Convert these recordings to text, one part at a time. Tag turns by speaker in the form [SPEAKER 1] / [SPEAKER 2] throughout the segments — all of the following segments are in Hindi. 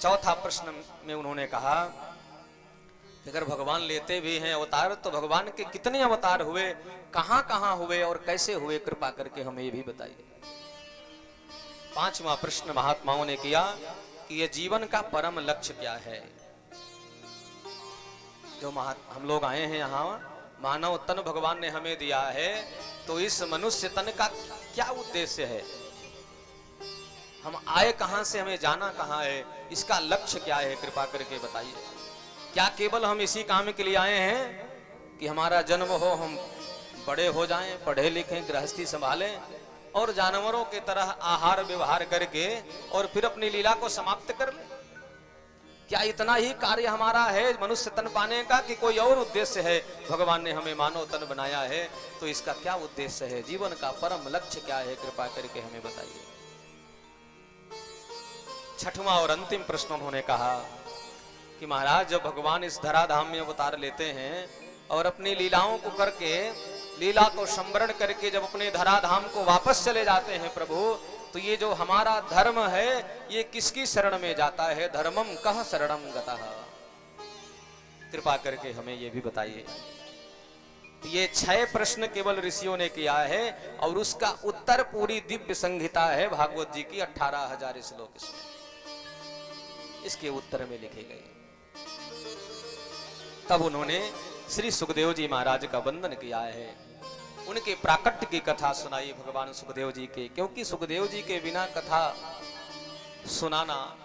[SPEAKER 1] चौथा प्रश्न में उन्होंने कहा कि अगर भगवान लेते भी हैं अवतार तो भगवान के कितने अवतार हुए, कहां कहां हुए और कैसे हुए, कृपा करके हमें ये भी बताइए। पांचवा प्रश्न महात्माओं ने किया कि ये जीवन का परम लक्ष्य क्या है। जो हम लोग आए हैं यहाँ, मानव तन भगवान ने हमें दिया है, तो इस मनुष्य तन का क्या उद्देश्य है, हम आए कहां से, हमें जाना कहां है, इसका लक्ष्य क्या है, कृपा करके बताइए। क्या केवल हम इसी काम के लिए आए हैं कि हमारा जन्म हो, हम बड़े हो जाएं, पढ़े लिखें, गृहस्थी संभालें और जानवरों की तरह आहार व्यवहार करके और फिर अपनी लीला को समाप्त कर लें? क्या इतना ही कार्य हमारा है मनुष्य तन पाने का, कि कोई और उद्देश्य है? भगवान ने हमें मानव तन बनाया है, तो इसका क्या उद्देश्य है, जीवन का परम लक्ष्य क्या है, कृपा करके हमें बताइए। छठवां और अंतिम प्रश्न उन्होंने कहा कि महाराज, जब भगवान इस धराधाम में अवतार लेते हैं और अपनी लीलाओं को करके, लीला को संवरण करके जब अपने धराधाम को वापस चले जाते हैं प्रभु, तो ये जो हमारा धर्म है ये किसकी शरण में जाता है? धर्मम कह शरणम गतः, कृपा करके हमें ये भी बताइए। ये 6 प्रश्न केवल ऋषियों ने किया है और उसका उत्तर पूरी दिव्य संहिता है भागवत जी की 18,000 श्लोक इसके उत्तर में लिखे गए। तब उन्होंने श्री सुखदेव जी महाराज का वंदन किया है, उनके प्राकट्य की कथा सुनाई भगवान सुखदेव जी के, क्योंकि सुखदेव जी के बिना कथा सुनाना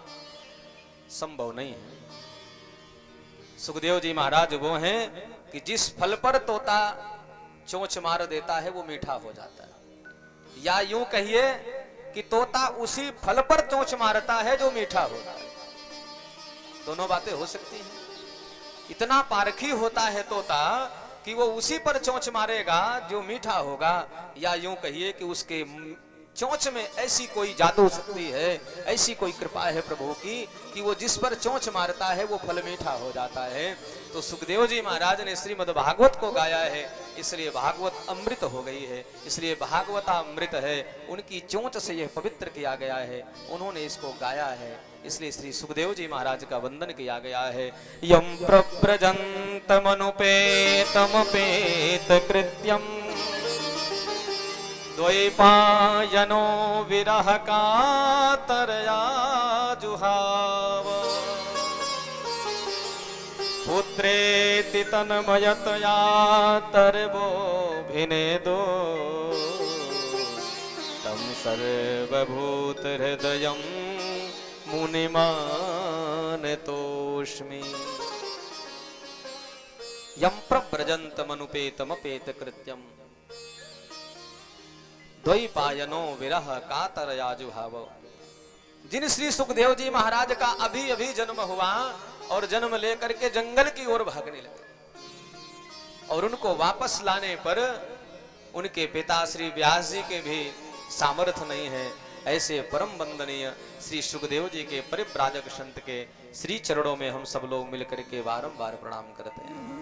[SPEAKER 1] संभव नहीं है। सुखदेव जी महाराज वो हैं कि जिस फल पर तोता चोंच मार देता है वो मीठा हो जाता है, या यूं कहिए कि तोता उसी फल पर चोंच मारता है जो मीठा होता है। दोनों बातें हो सकती हैं। इतना पारखी होता है तोता कि वो उसी पर चोंच मारेगा जो मीठा होगा, या यूं कहिए कि उसके चोंच में ऐसी कोई जादू शक्ति है, ऐसी कोई कृपा है प्रभु की कि वो जिस पर चोंच मारता है वो फल मीठा हो जाता है। तो सुखदेव जी महाराज ने श्रीमद् भागवत को गाया है, इसलिए भागवत अमृत हो गई है, इसलिए भागवता अमृत है, उनकी चोंच से यह पवित्र किया गया है, उन्होंने इसको गाया है, इसलिए श्री सुखदेव जी महाराज का वंदन किया गया है। यम प्रव्रजन्तमनुपेतमपेत कृत्यम द्वैपायनो विरह कातरया जुहाव पुत्रेति तन्मयतया तर्वोऽभिनेदो तं सर्वभूत हृदयं मुनिमानतोऽस्मि। यं प्रव्रजन्तमनुपेतमपेत कृत्यम द्वैपायनो विरह कातरया जुहाव। जिन श्री सुखदेव जी महाराज का अभी अभी जन्म हुआ और जन्म लेकर के जंगल की ओर भागने लगे, और उनको वापस लाने पर उनके पिता श्री व्यास जी के भी सामर्थ्य नहीं है, ऐसे परम वंदनीय श्री सुखदेव जी के परिव्राजक संत के श्री चरणों में हम सब लोग मिलकर के बारंबार प्रणाम करते हैं।